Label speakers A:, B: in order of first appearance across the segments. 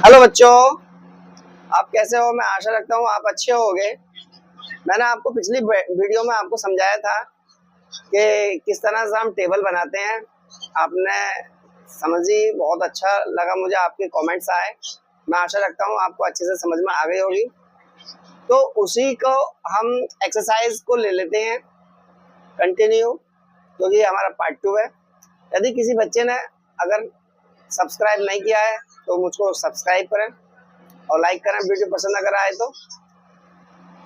A: Hello बच्चों, आप कैसे हो? मैं आशा रखता हूँ आप अच्छे होगे। मैंने आपको पिछली वीडियो में आपको समझाया था कि किस तरह से हम टेबल बनाते हैं। आपने समझी, बहुत अच्छा लगा मुझे, आपके कमेंट्स आए। मैं आशा रखता हूँ आपको अच्छे से समझ में आ गई होगी। तो उसी को हम एक्सरसाइज को ले लेते हैं कंटिन्यू, क्योंकि हमारा पार्ट 2 है। यदि किसी बच्चे ने अगर सब्सक्राइब नहीं किया है तो मुझको सब्सक्राइब करें और लाइक करें वीडियो पसंद अगर आए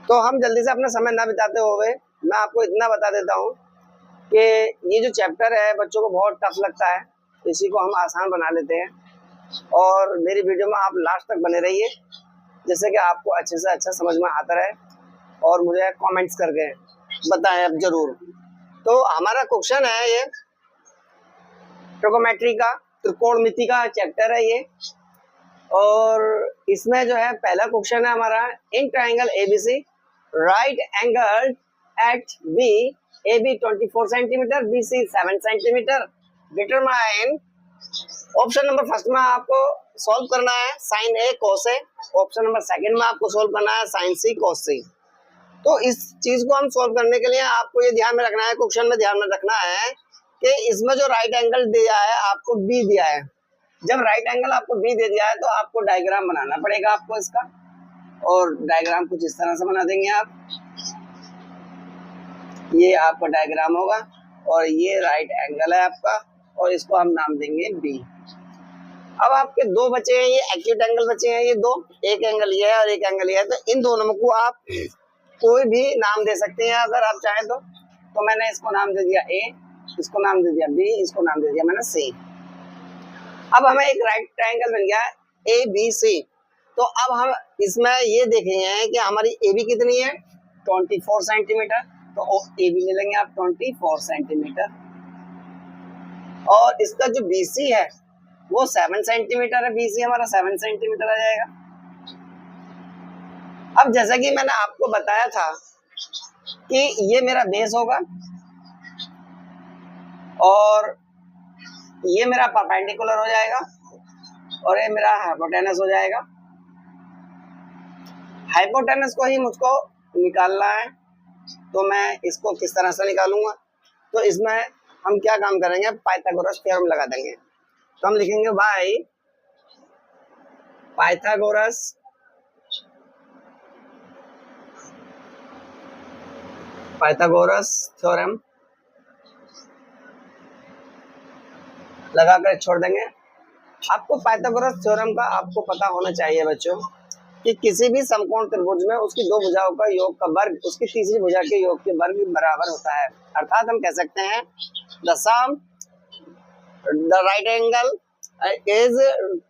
A: तो हम जल्दी से अपना समय ना बिताते हुए मैं आपको इतना बता देता हूँ कि ये जो चैप्टर है बच्चों को बहुत टफ लगता है, इसी को हम आसान बना लेते हैं। और मेरी वीडियो में आप लास्ट तक बने रहिए, जिससे कि आपको अच्छे से अच्छा समझ में आता रहे और मुझे कमेंट्स करके बताएं अब जरूर। तो हमारा क्वेश्चन है ये ट्रिगोनोमेट्री का, त्रिकोणमिति का चैप्टर है ये। और इसमें जो है पहला क्वेश्चन है हमारा, in triangle ABC right angle at B A B 24 centimetre B C 7 centimetre determine. Option number first में आपको सॉल्व करना है sine A cos A, option number second में आपको सॉल्व करना है साइन सी कोस सी। तो इस चीज को हम सॉल्व करने के लिए आपको ये ध्यान में रखना है, क्वेश्चन में ध्यान में रखना है कि इसमें जो राइट एंगल दिया है आपको बी दिया है। जब राइट एंगल आपको बी दे दिया है तो आपको डायग्राम बनाना पड़ेगा आपको इसका, और डायग्राम कुछ इस तरह से बना देंगे आप। ये आपका डायग्राम होगा और ये राइट एंगल है आपका, और इसको हम नाम देंगे बी। अब आपके दो बचे हैं, ये एक्यूट एंगल बचे हैं, ये दो, एक एंगल ये है और एक एंगल ये है। तो इन दोनों को आप कोई भी नाम दे सकते हैं अगर आप चाहें तो मैंने इसको नाम दे दिया ए, इसको नाम दे दिया बी, इसको नाम दे दिया मैंने सी। अब हमें एक राइट ट्रायंगल बन गया ए बी सी। तो अब हम इसमें ये देखेंगे कि हमारी ए बी कितनी है 24 सेंटीमीटर, तो ए बी मिलेंगे आप 24 सेंटीमीटर। और इसका जो बी सी है वो 7 सेंटीमीटर है, बी सी हमारा 7 सेंटीमीटर आ जाएगा। अब जैसा कि मैंने आपको बताया था कि ये मेरा बेस होगा और ये मेरा परपेंडिकुलर हो जाएगा और ये मेरा हाइपोटेनस हो जाएगा। हाइपोटेनस को ही मुझको निकालना है, तो मैं इसको किस तरह से निकालूंगा? तो इसमें हम क्या काम करेंगे, पाइथागोरस थ्योरम लगा देंगे। तो हम लिखेंगे बाय पाइथागोरस थ्योरम लगाकर छोड़ देंगे। आपको पाइथागोरस थ्योरम का आपको पता होना चाहिए बच्चों कि किसी भी समकोण त्रिभुज में उसकी दो भुजाओं का योग का वर्ग उसकी तीसरी भुजा के योग के वर्ग बराबर होता है। अर्थात हम कह सकते हैं the sum the right angle is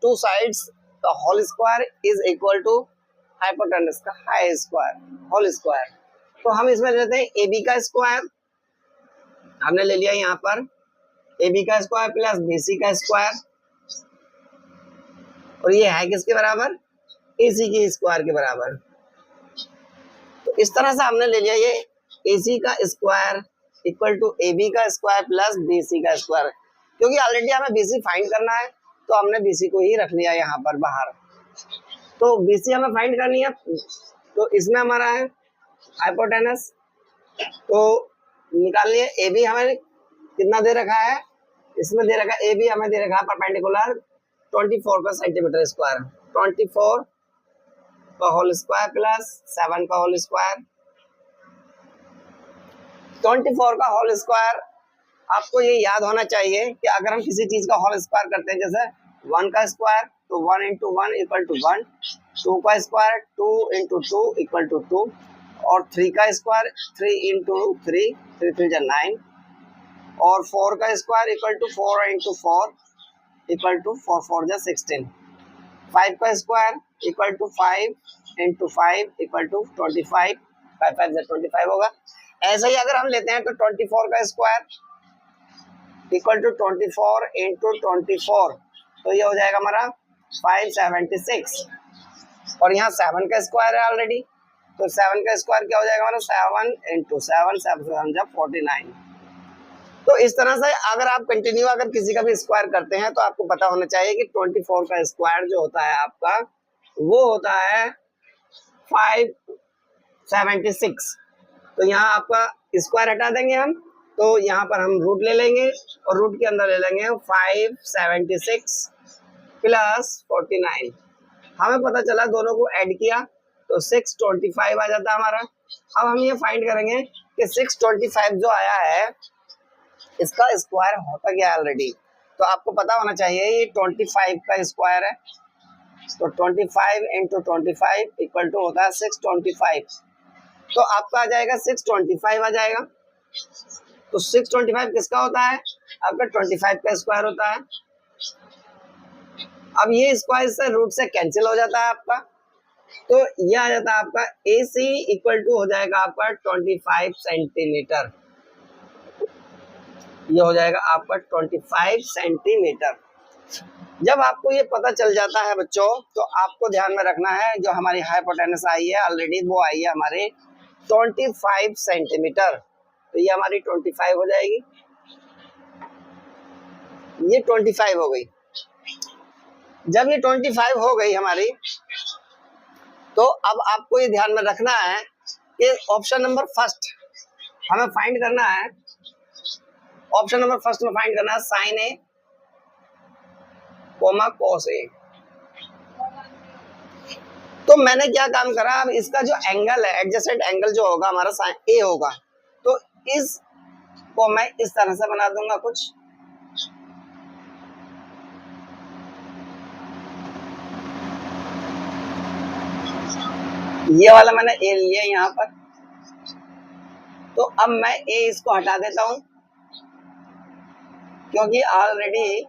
A: to sides the whole square is equal to hypotenuse का हाई स्क्वायर होल स्क्वायर। तो हम इसमें लेते हैं ए बी का स्क्वायर, हमने ले लिया यहाँ पर ए बी का स्क्वायर प्लस बी सी का स्क्वायर, और ये है किसके बराबर, ए सी के स्क्वायर के बराबर। तो इस तरह से हमने ले लिया ये ए सी का square equal to A B का स्क्वायर प्लस बी सी का स्क्वायर। क्योंकि ऑलरेडी हमें बी सी फाइंड करना है तो हमने बी सी को ही रख लिया यहाँ पर बाहर। तो बी सी हमें फाइंड करनी है, तो इसमें हमारा है हाइपोटेनस, तो निकाल लिए। ए बी हमें कितना दे रखा है, इसमें दे रखा है ए बी हमें दे रखा है परपेंडिकुलर 24 का सेंटीमीटर स्क्वायर, 24 का होल स्क्वायर प्लस 7 का होल स्क्वायर। 24 का होल स्क्वायर आपको ये याद होना चाहिए कि अगर हम किसी चीज का होल स्क्वायर करते हैं, जैसे 1 का स्क्वायर तो 1 इंटू 1 इक्वल टू 1, 2 का स्क्वायर 2 इंटू 2 इक्वल टू 2, और 3 का स्क्वायर 3 इंटू 3, 3 3 जा 9, और 4 का square equal to 4 into 4 equal to 4 4 जा 16, 5 का square equal to 5 into 5 equal to 25, 5 5 जा 25 होगा। ऐसे ही अगर हम लेते हैं तो 24 का स्क्वायर इक्वल टू 24 इंटू 24, तो ये हो जाएगा हमारा 576, और यहाँ 7 का स्क्वायर है ऑलरेडी, तो 7 का स्क्वायर क्या हो जाएगा हमारा 7 इंटू 7 7 जा 49, तो इस तरह से अगर आप कंटिन्यू अगर किसी का भी स्क्वायर करते हैं तो आपको पता होना चाहिए कि 24 का स्क्वायर जो होता है आपका वो होता है 576। तो यहाँ आपका स्क्वायर हटा देंगे हम, तो यहाँ पर हम रूट ले लेंगे और रूट के अंदर ले लेंगे 576 प्लस 49। हमें पता चला, दोनों को ऐड किया तो 625 आ जाता है हमारा। अब हम ये फाइंड करेंगे कि 625 जो आया है इसका स्क्वायर होता क्या है ऑलरेडी। तो आपको पता होना चाहिए ये 25 का स्क्वायर है, तो 25 इंटू 25 इक्वल टू होता है 625। तो आपका आ जाएगा 625 आ जाएगा। तो 625 किसका होता है, आपका 25 का स्क्वायर होता है। अब ये स्क्वायर से रूट से कैंसिल हो जाता है आपका, तो ये आ जाता है आपका AC इक्वल टू हो जाएगा आपका 25 सेंटीमीटर। ये हो जाएगा आपका 25 सेंटीमीटर। जब आपको ये पता चल जाता है बच्चों, तो आपको ध्यान में रखना है जो हमारी हाइपोटेनस आई है ऑलरेडी वो आई है हमारे 25 सेंटीमीटर। तो ये हमारी 25 हो जाएगी, ये 25 हो गई। जब ये 25 हो गई हमारी, तो अब आपको ये ध्यान में रखना है कि ऑप्शन नंबर फर्स्ट हमें फाइंड करना है। ऑप्शन नंबर फर्स्ट में फाइंड करना है साइन ए कोमा कोस ए। तो मैंने क्या काम करा, अब इसका जो एंगल है एडजेसेंट एंगल जो होगा हमारा साइन ए होगा, तो इस को मैं इस तरह से बना दूंगा कुछ। ये वाला मैंने ए लिया यहाँ पर, तो अब मैं ए इसको हटा देता हूं क्योंकि ऑलरेडी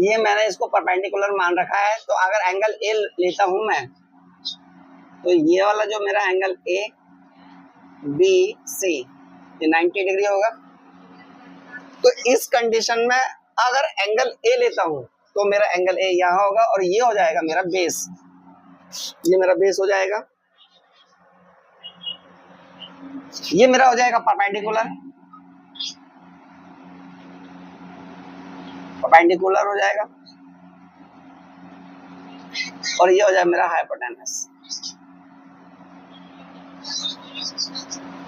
A: ये मैंने इसको परपेंडिकुलर मान रखा है। तो अगर एंगल ए लेता हूं मैं, तो ये वाला जो मेरा एंगल ए बी सी ये 90 डिग्री होगा। तो इस कंडीशन में अगर एंगल ए लेता हूं तो मेरा एंगल ए यहाँ होगा और ये हो जाएगा मेरा बेस, ये मेरा बेस हो जाएगा, ये मेरा हो जाएगा परपेंडिकुलर, परपेंडिकुलर हो जाएगा, और ये हो जाएगा मेरा हाइपोटेनस,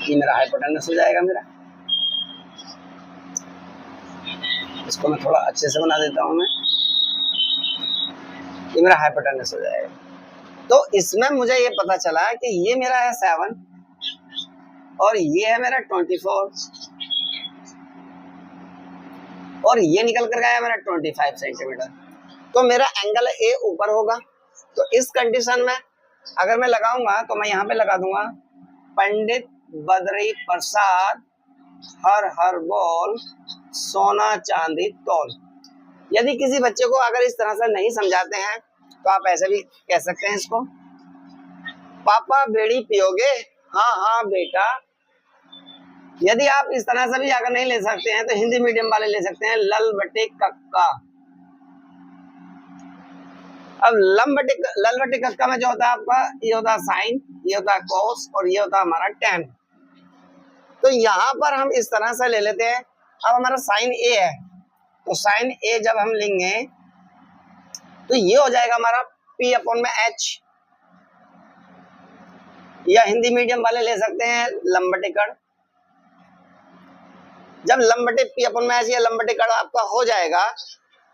A: ये मेरा हाइपोटेनस हो जाएगा मेरा। इसको मैं थोड़ा अच्छे से बना देता हूं मैं, ये मेरा हाइपोटेनस हो जाएगा। तो इसमें मुझे ये पता चला कि ये मेरा है 7 और ये है मेरा 24 और ये निकल कर गया मेरा 25 सेंटीमीटर। तो मेरा एंगल ए ऊपर होगा। तो इस कंडीशन में अगर मैं लगाऊंगा तो मैं यहाँ पे लगा दूंगा पंडित बद्री प्रसाद हर हर बोल सोना चांदी तौल। यदि किसी बच्चे को अगर इस तरह से नहीं समझाते हैं तो आप ऐसे भी कह सकते हैं इसको, पापा बीड़ी पियोगे, हाँ हाँ बेटा। यदि आप इस तरह से भी अगर नहीं ले सकते हैं तो हिंदी मीडियम वाले ले सकते हैं लल बटे कक्का। अब लल बटे कक्का में जो होता है आपका, ये होता है साइन, ये होता है कोस और ये होता है हमारा टेन। तो यहाँ पर हम इस तरह से ले लेते हैं। अब हमारा साइन ए है, तो साइन ए जब हम लेंगे तो ये हो जाएगा हमारा पी अपॉन में एच, या हिंदी मीडियम वाले ले सकते हैं लंबटे कण। जब लंबटे पी अपॉन में एच या लंबटे कण आपका हो जाएगा,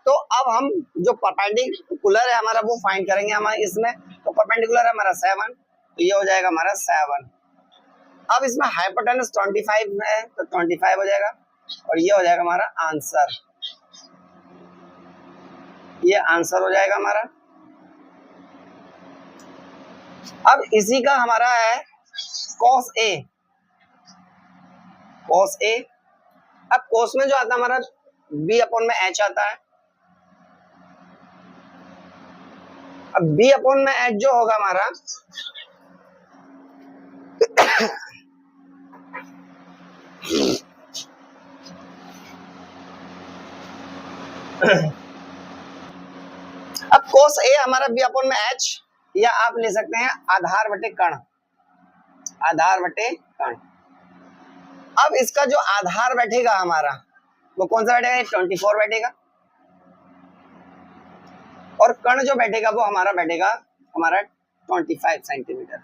A: तो अब हम जो परपेंडिकुलर है हमारा वो फाइंड करेंगे हमारे इसमें। तो परपेंडिकुलर है हमारा 7, तो ये हो जाएगा हमारा 7। अब इसमें हाइपोटेनस 25 है तो 25 हो जाएगा और ये हो जाएगा हमारा आंसर, ये आंसर हो जाएगा हमारा। अब इसी का हमारा है cos A, cos A। अब cos में जो आता है हमारा b अपॉन में h आता है। अब b अपॉन में h जो होगा हमारा अब cos A हमारा b अपॉन में h, या आप ले सकते हैं आधार बटे कण, आधार बटे कण। अब इसका जो आधार बैठेगा हमारा वो कौन सा बैठेगा, 24 बैठेगा, और कर्ण जो बैठेगा वो हमारा बैठेगा हमारा 25 सेंटीमीटर,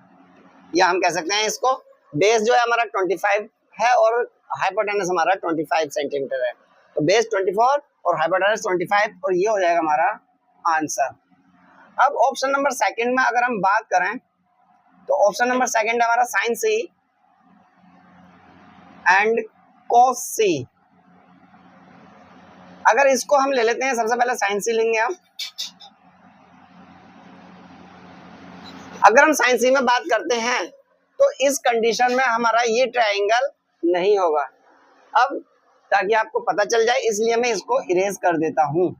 A: या हम कह सकते हैं इसको बेस जो है हमारा 25 है और हाइपोटेनस हमारा 25 सेंटीमीटर है। तो बेस 24 और हाइपोटेनस 25, और ये हो जाएगा हमारा आंसर। अब ऑप्शन नंबर सेकंड में अगर हम बात करें तो ऑप्शन नंबर सेकंड है हमारा साइन सी एंड कॉस सी। अगर इसको हम ले लेते हैं, सबसे पहले साइन सी लेंगे हम। अगर हम साइन सी में बात करते हैं तो इस कंडीशन में हमारा ये ट्रायंगल नहीं होगा। अब ताकि आपको पता चल जाए इसलिए मैं इसको इरेज कर देता हूं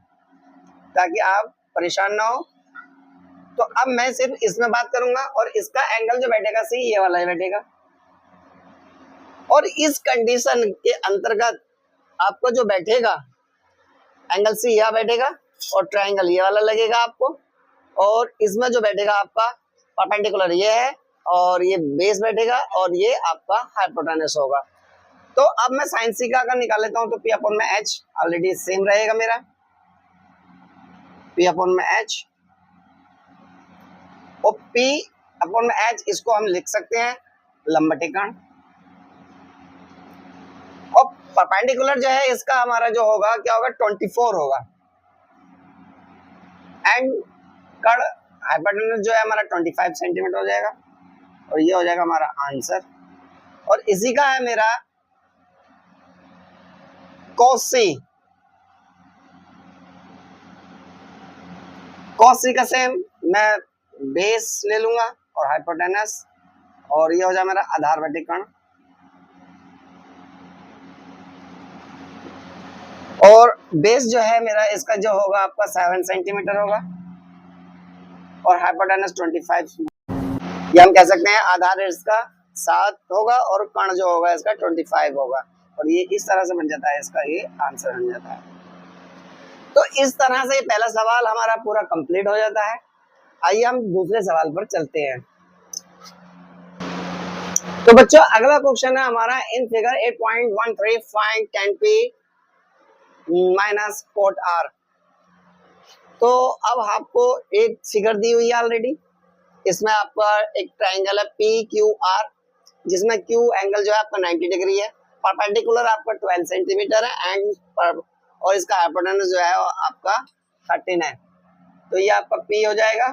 A: ताकि आप परेशान ना हो। तो अब मैं सिर्फ इसमें बात करूंगा और इसका एंगल जो बैठेगा सी, ये वाला ही बैठेगा, और इस कंडीशन के अंतर्गत आपको जो बैठेगा एंगल सी यह बैठेगा और ट्रायंगल ये वाला लगेगा आपको, और इसमें जो बैठेगा आपका परपेंडिकुलर ये है और ये बेस बैठेगा और ये आपका हाइपोटेनस होगा। तो अब मैं साइन सी का अगर निकाल लेता हूं तो पी अपॉन में एच ऑलरेडी सेम रहेगा मेरा, पी अपॉन में एच, और पी अपॉन में एच इसको हम लिख सकते हैं लंबवती कर्ण, और परपेंडिकुलर जो है इसका हमारा जो होगा क्या होगा 24 होगा, एंड कर्ण हाइपोटेनस जो है हमारा 25 सेंटीमीटर हो जाएगा, और ये हो जाएगा हमारा आंसर। और इसी का है मेरा cos C, cos C का सेम मैं बेस ले लूंगा और हाइपोटेनस, और ये हो जाए मेरा आधार बटे कर्ण, और बेस जो है मेरा इसका जो होगा आपका 7 सेंटीमीटर होगा और हाइपोटेनस 25, ये हम कह सकते हैं आधार इसका 7 होगा और कर्ण जो होगा इसका 25 होगा, और ये इस तरह से बन जाता है, इसका ये आंसर बन जाता है। तो इस तरह से ये पहला सवाल हमारा पूरा कंप्लीट हो जाता है। आइए हम दूसरे सवाल पर चलते हैं। तो बच्चों अगला क्वेश्चन है हमारा, in figure 8.13 find tan p minus cot r। तो अब आपको एक फिगर दी हुई है ऑलरेडी, इसमें आपका एक ट्राइंगल है पी क्यू आर, जिसमें क्यू एंगल जो है आपका 90 डिग्री है, परपेंडिकुलर आपका 12 सेंटीमीटर है, एंड और इसका हाइपोटेनस जो है आपका 13 है। तो ये आपका पी हो जाएगा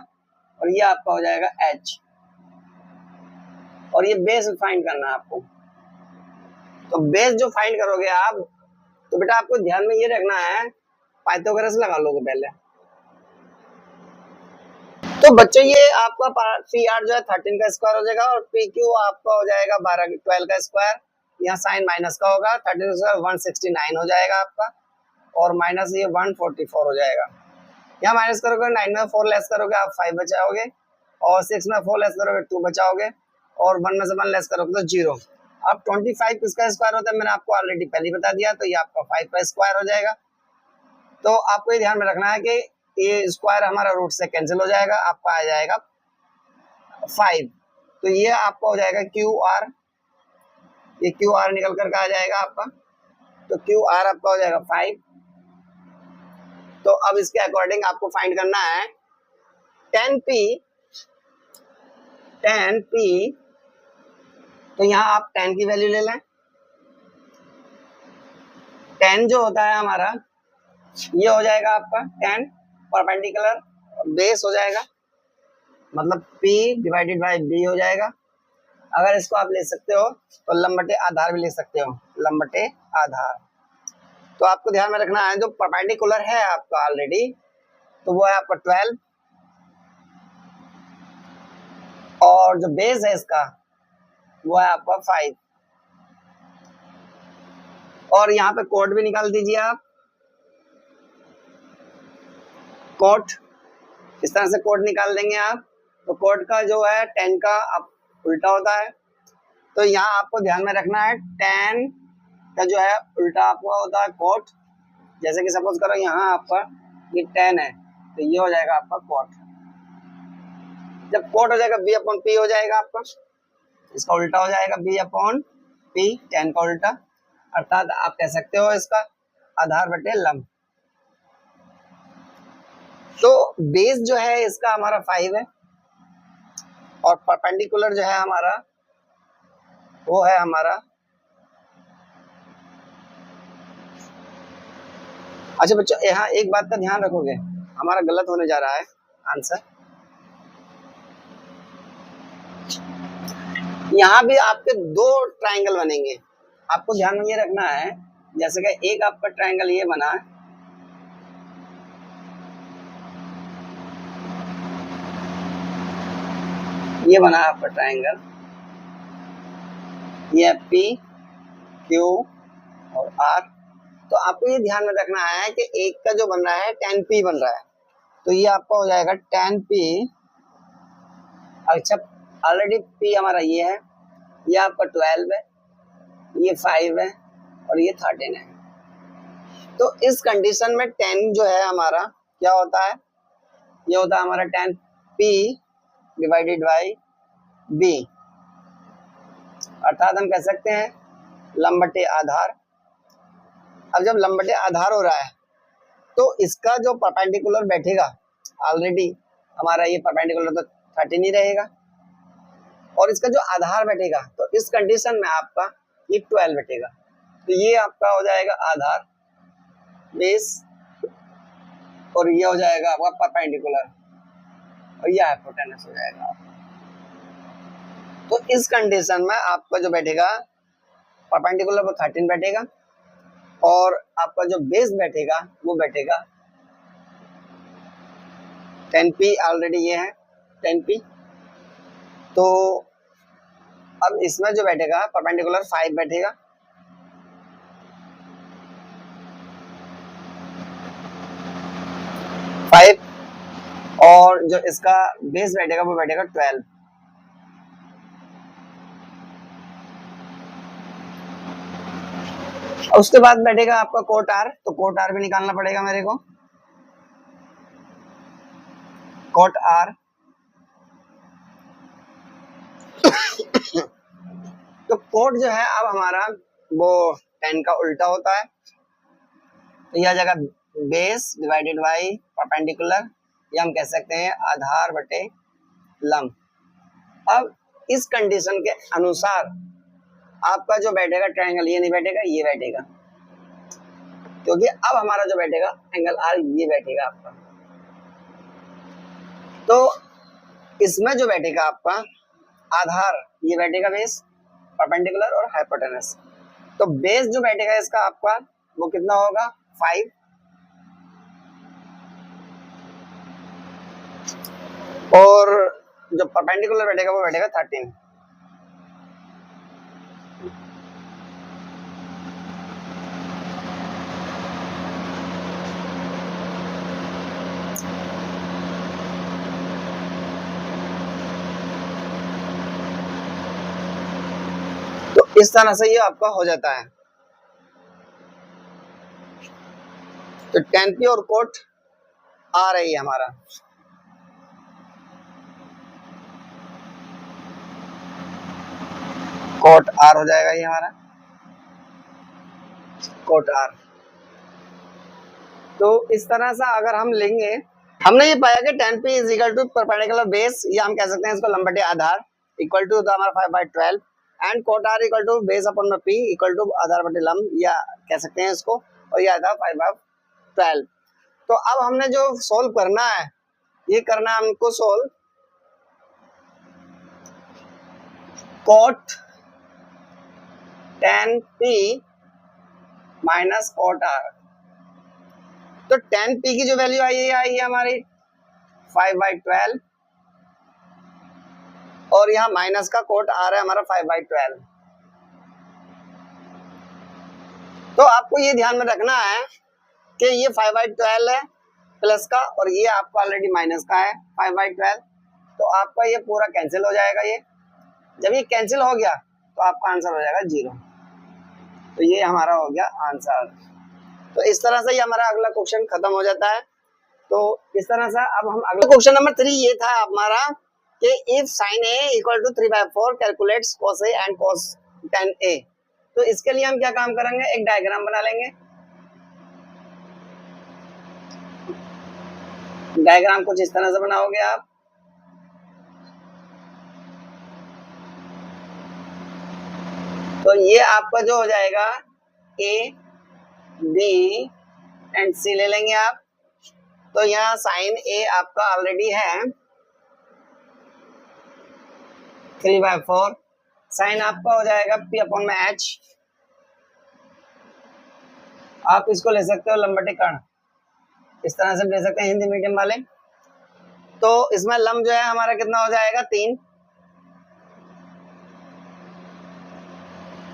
A: और ये आपका हो जाएगा एच, और ये बेस फाइंड करना है आपको। तो बेस जो फाइंड करोगे आप, तो बेटा आपको ध्यान में ये रखना है, पाइथागोरस लगा लोगे पहले। तो बच्चों ये आपका पी आर जो है 13 का स्क्वायर हो जाएगा, और पी क्यू आपका हो जाएगा 12 का स्क्वायर, यहाँ साइन माइनस का होगा, 13 स्क्वायर 169 हो जाएगा आपका, और माइनस ये 144 हो जाएगा। यहाँ माइनस करोगे 9 में 4 लेस करोगे आप 5 बचाओगे, और 6 में 4 लेस करोगे 2 बचाओगे, और 1 में से 1 लेस करोगे तो 0। अब 25 किसका स्क्वायर होता है मैंने आपको ऑलरेडी पहले बता दिया, तो ये आपका 5 का स्क्वायर हो जाएगा। तो आपको ये ध्यान में रखना है कि ये स्क्वायर हमारा रूट से कैंसिल हो जाएगा, आपका आ जाएगा 5। तो ये आपका हो जाएगा क्यू आर, ये क्यू आर निकल कर आ जाएगा आपका, तो क्यू आर आपका हो जाएगा 5। तो अब इसके अकॉर्डिंग आपको फाइंड करना है tan p। तो यहाँ आप tan की वैल्यू ले लें। tan जो होता है हमारा ये हो जाएगा आपका tan परपेंडिकुलर बेस हो जाएगा, मतलब p डिवाइडेड बाय b हो जाएगा। अगर इसको आप ले सकते हो तो लंबटे आधार भी ले सकते हो, लंबटे आधार। तो आपको ध्यान में रखना है जो परपेंडिकुलर है आपका ऑलरेडी, तो वो है आपका 12, और जो बेस है इसका वो है आपका 5, और यहाँ पे कोड भी निकाल दीजिए आप। कोड इस तरह से कोड निकाल देंगे आप। तो कोड का जो है tan का उल्टा होता है, तो यहाँ आपको ध्यान में रखना है tan का जो है उल्टा आपका होता है कोट। जैसे कि सपोज करो यहाँ आपका ये tan है, तो ये हो जाएगा आपका कोट। जब कोट हो जाएगा b अपॉन p हो जाएगा आपका, इसका उल्टा हो जाएगा b अपॉन पी, टेन का उल्टा, अर्थात आप कह सकते हो इसका आधार बटे लंब। तो बेस जो है इसका हमारा 5 है और परपेंडिकुलर जो है हमारा वो है हमारा, अच्छा बच्चों यहाँ एक बात का ध्यान रखोगे, हमारा गलत होने जा रहा है आंसर। यहाँ भी आपके दो ट्रायंगल बनेंगे, आपको ध्यान में ये रखना है, जैसे कि एक आपका ट्रायंगल ये बना है, ये बना है आपका ट्रायंगल, ये पी क्यू और आर। तो आपको ये ध्यान में रखना है कि एक का जो बन रहा है tan p बन रहा है, तो ये आपका हो जाएगा tan p। अच्छा ऑलरेडी p हमारा ये है, ये आपका 12 है, ये 5 है और ये 13 है। तो इस कंडीशन में tan जो है हमारा क्या होता है, ये होता है हमारा tan p divided by b, अर्थात हम कह सकते हैं लंब बटे आधार। अब जब लंब बटे आधार हो रहा है तो इसका जो परपेंडिकुलर बैठेगा, ऑलरेडी हमारा ये परपेंडिकुलर तो 13 ही रहेगा, और इसका जो आधार बैठेगा तो इस कंडीशन में आपका ये 12 बैठेगा। तो ये आपका हो जाएगा आधार बेस और ये हो जाएगा आपका परपेंडिकुलर और ये हाइपोटेनस हो जाएगा। तो इस कंडीशन में आपका जो बैठेगा परपेंडिकुलर वो 13 बैठेगा और आपका जो बेस बैठेगा वो बैठेगा tan p, ऑलरेडी ये है tan p। तो अब इसमें जो बैठेगा परपेंडिकुलर 5 बैठेगा, और जो इसका बेस बैठेगा वो बैठेगा 12। उसके बाद बैठेगा आपका कोट आर, तो कोट आर भी निकालना पड़ेगा मेरे को, कोट आर। तो कोट जो है अब हमारा वो tan का उल्टा होता है, तो यह जगह बेस डिवाइडेड बाई परपेंडिकुलर, या हम कह सकते हैं आधार बटे लंब। अब इस कंडीशन के अनुसार आपका जो बैठेगा ट्रायंगल ये नहीं बैठेगा, ये बैठेगा, क्योंकि अब हमारा जो बैठेगा एंगल आर ये बैठेगा आपका। तो इसमें जो बैठेगा आपका आधार ये बैठेगा बेस, परपेंडिकुलर और हाइपोटेनस। तो बेस जो बैठेगा इसका आपका वो कितना होगा 5, और जो परपेंडिकुलर बैठेगा वो बैठेगा 13। तो इस तरह से ये आपका हो जाता है। तो tan p और कोट आ रही है हमारा, कोट आर हो जाएगा ये हमारा कोट आर। तो इस तरह से अगर हम लेंगे, हमने ये पाया कि tan p is equal to perpendicular base, या हम कह सकते हैं इसको लंब बटे आधार, इक्वल टू होता है हमारा 5/12, and cot are equal to base upon p equal to आधार बटे लंब, या कह सकते हैं इसको, और ये आता है 5/12। तो अब हमने जो सोल्व करना है, ये करना है हमको solve cot tan p minus cot R. तो tan p की जो वैल्यू आई है हमारी 5/12, और यहाँ माइनस का कोट आ रहा है हमारा 5/12। तो आपको ये ध्यान में रखना है कि ये 5/12 है प्लस का, और ये आपका ऑलरेडी माइनस का है 5/12। तो आपका ये पूरा कैंसिल हो जाएगा। ये जब ये कैंसिल हो गया तो आपका आंसर हो जाएगा 0। तो ये हमारा हो गया आंसर। तो इस तरह से ये हमारा अगला क्वेश्चन खत्म हो जाता है। तो इस तरह से अब हम अगला क्वेश्चन नंबर 3 ये था हमारा कि if sin a equal to 3/4 calculates cos a and cos tan a। तो इसके लिए हम क्या काम करेंगे, एक डायग्राम बना लेंगे। डायग्राम कुछ इस तरह से बनाओगे आप। तो ये आपका जो हो जाएगा ए बी एंड सी ले लेंगे आप। तो यहाँ साइन ए आपका ऑलरेडी है 3/4। साइन आपका हो जाएगा P/H। आप इसको ले सकते हो लंबटे कण, इस तरह से ले सकते हैं हिंदी मीडियम वाले। तो इसमें लंब जो है हमारा कितना हो जाएगा 3,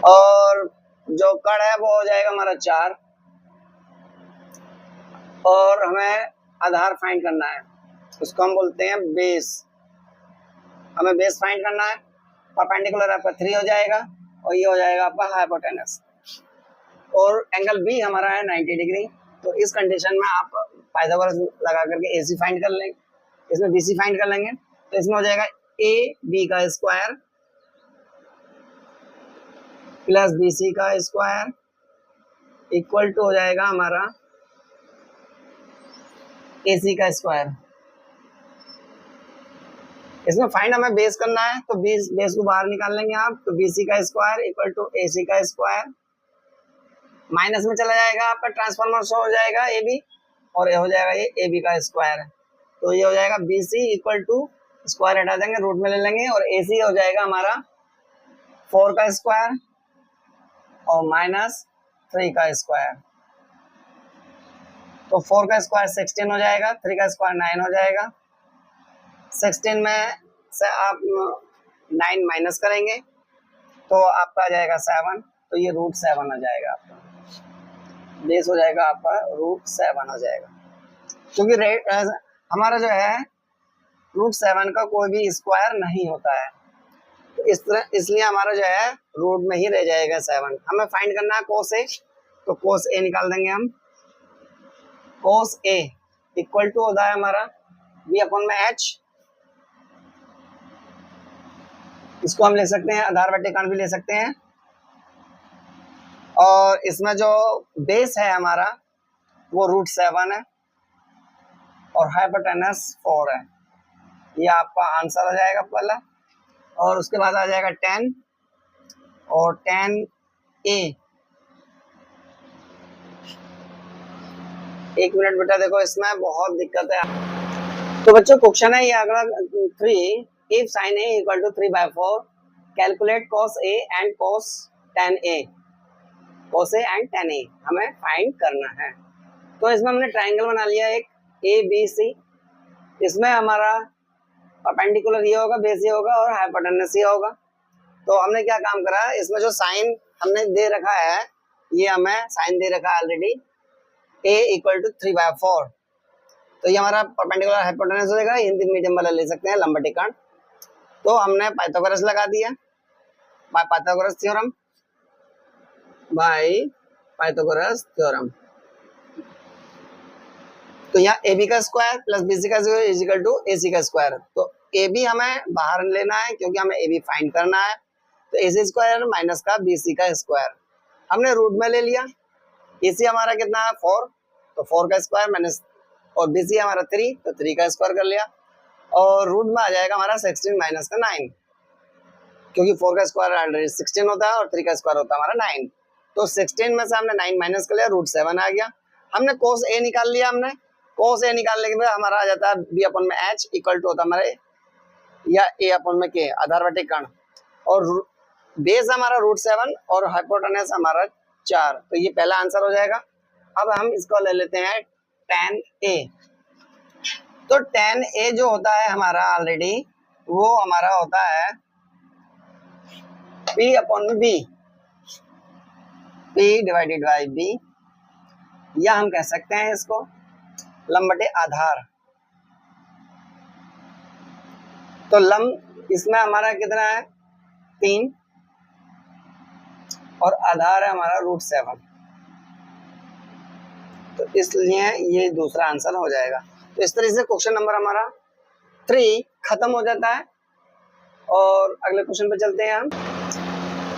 A: और जो कण है वो हो जाएगा हमारा 4। और हमें आधार फाइंड करना है, उसको हम बोलते हैं बेस। हमें बेस फाइंड करना है। परपेंडिकुलर आपका 3 हो जाएगा और ये हो जाएगा आपका हाइपोटेनस, और एंगल बी हमारा है 90 डिग्री। तो इस कंडीशन में आप पाइथागोरस लगा करके AC फाइंड कर लेंगे, इसमें BC फाइंड कर लेंगे। तो इसमें हो जाएगा AB का स्क्वायर प्लस BC का स्क्वायर इक्वल टू हो जाएगा हमारा AC का स्क्वायर। इसमें फाइंड हमें बेस करना है, तो बेस को बाहर निकाल लेंगे आप। तो BC का स्क्वायर इक्वल टू AC का स्क्वायर, माइनस में चला जाएगा आपका ट्रांसफॉर्मर शो हो जाएगा AB, और ये हो जाएगा ये AB का स्क्वायर। तो ये हो जाएगा BC इक्वल टू स्क्वायर हटा देंगे, रूट में ले लेंगे, और AC हो जाएगा हमारा 4 का स्क्वायर और माइनस 3 का स्क्वायर। तो 4 का स्क्वायर 16 हो जाएगा, 3 का स्क्वायर 9 हो जाएगा। 16 में से आप 9 माइनस करेंगे तो आपका आ जाएगा 7। तो ये √7 हो जाएगा आपका, बेस हो जाएगा आपका √7 हो जाएगा। क्योंकि रेट हमारा जो है √7 का कोई भी स्क्वायर नहीं होता है, तो इस तरह इसलिए हमारा जो है रूट में ही रह जाएगा 7। हमें फाइंड करना है कोस ए, तो कोस ए निकाल देंगे हम। कोस ए इक्वल टू होता है हमारा B/H। इसको हम ले सकते हैं आधार बटे कण भी ले सकते हैं। और इसमें जो बेस है हमारा वो √7 है और हाइपोटेनस 4 है। ये आपका आंसर हो जाएगा पहला। और उसके बाद आ जाएगा 10 और 10A। एक मिनट बेटा, देखो इसमें बहुत दिक्कत है। तो बच्चों क्वेश्चन है ये अगला 3, if sin A equal to 3/4 calculate cos A and cos 10A। cos A एंड 10A हमें फाइंड करना है। तो इसमें हमने ट्राइंगल बना लिया एक ABC। इसमें हमारा परपेंडिकुलर ये होगा, बेस ये होगा और हाइपोटेनस ये होगा। तो हमने क्या काम करा, इसमें जो साइन हमने दे रखा है, ये हमें साइन दे रखा है ऑलरेडी A इक्वल टू 3/4। तो ये हमारा परपेंडिकुलर हाइपोटेनस हो जाएगा, हिंदी मीडियम वाला ले सकते हैं लंबटे कण। तो हमने पाइथागोरस लगा दिया by Pythagoras theorem, by Pythagoras theorem. तो यहाँ AB का स्क्वायर प्लस BC का square is equal to AC का स्क्वायर। तो AB हमें बाहर लेना है क्योंकि हमें AB फाइंड करना है। तो AC स्क्वायर माइनस का BC का स्क्वायर हमने रूट में ले लिया। AC हमारा कितना है 4, तो 4 का स्क्वायर माइनस, और BC हमारा 3, तो 3 का स्क्वायर कर लिया। और रूट में आ जाएगा हमारा 16 माइनस का 9, क्योंकि 4 का स्क्वायर ऑलरेडी 16 होता है और 3 का स्क्वायर होता है हमारा 9। तो 16 में से हमने 9 माइनस कर लिया, √7 आ गया। हमने कोस A निकाल लिया। हमने कोस A निकालने के बाद हमारा आ जाता है B/H इक्वल टू होता है हमारे या A/K आधार बटे कण, और बेस हमारा √7 और हाइपोटेनस हमारा 4। तो ये पहला आंसर हो जाएगा। अब हम इसको ले लेते हैं 10A। तो 10A जो होता है हमारा ऑलरेडी वो हमारा होता है P/B, P divided by B, या हम कह सकते हैं इसको लंबटे आधार। तो लंब इसमें हमारा कितना है 3 और आधार है हमारा √7। तो इसलिए ये दूसरा आंसर हो जाएगा। तो इस तरह से क्वेश्चन नंबर हमारा 3 खत्म हो जाता है। और अगले क्वेश्चन पे चलते हैं हम।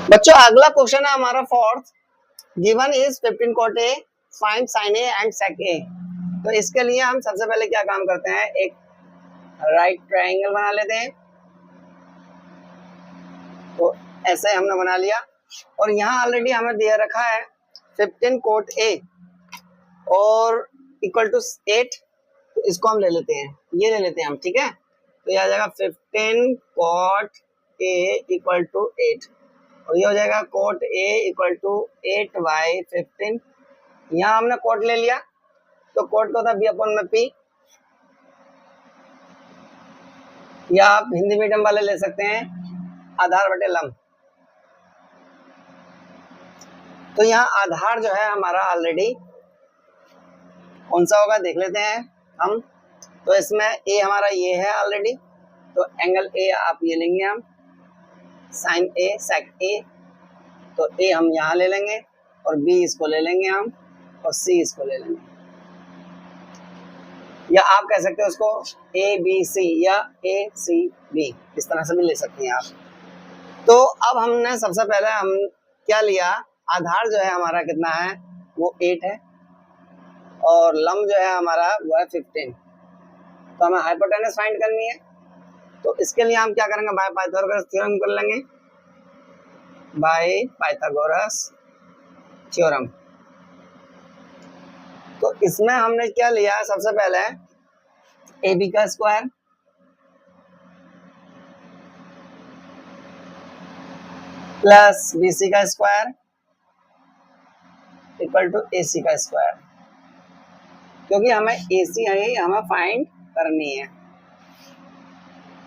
A: बच्चों अगला क्वेश्चन है हमारा fourth, given is 15 cot A, find sin A and sec A। तो इसके लिए हम सबसे पहले क्या काम करते हैं, एक राइट ट्रायंगल बना लेते हैं। तो ऐसे हमने बना लिया और यहाँ ऑलरेडी हमें दिया रखा है 15 cot A और इक्वल टू 8, तो इसको हम ले लेते हैं, ये ले लेते हैं हम, ठीक है। तो यह आ जाएगा 15 cot A इक्वल टू 8 और ये हो जाएगा cot A इक्वल टू 8/15। यहाँ हमने cot ले लिया तो cot का होता है B/P, या आप हिंदी मीडियम वाले ले सकते हैं आधार बटे लंब। तो यहाँ आधार जो है हमारा ऑलरेडी कौन सा होगा देख लेते हैं हम। तो इसमें A हमारा ये है ऑलरेडी, तो एंगल A आप ये लेंगे हम, साइन A sec A, तो A हम यहाँ ले लेंगे और B इसको ले लेंगे हम और C इसको ले लेंगे, या आप कह सकते हो उसको ABC या ACB, इस तरह से भी ले सकते हैं आप। तो अब हमने सबसे पहले हम क्या लिया, आधार जो है हमारा कितना है वो 8 है और लंब जो है हमारा वो है 15। तो हमें हाइपोटेनस फाइंड करनी है, तो इसके लिए हम क्या करेंगे, बाय पाइथागोरस थ्योरम कर लेंगे, बाय पाइथागोरस थ्योरम। तो इसमें हमने क्या लिया, सबसे पहले AB का स्क्वायर प्लस BC का स्क्वायर इक्वल टू AC का स्क्वायर, क्योंकि हमें AC है हमें फाइंड करनी है।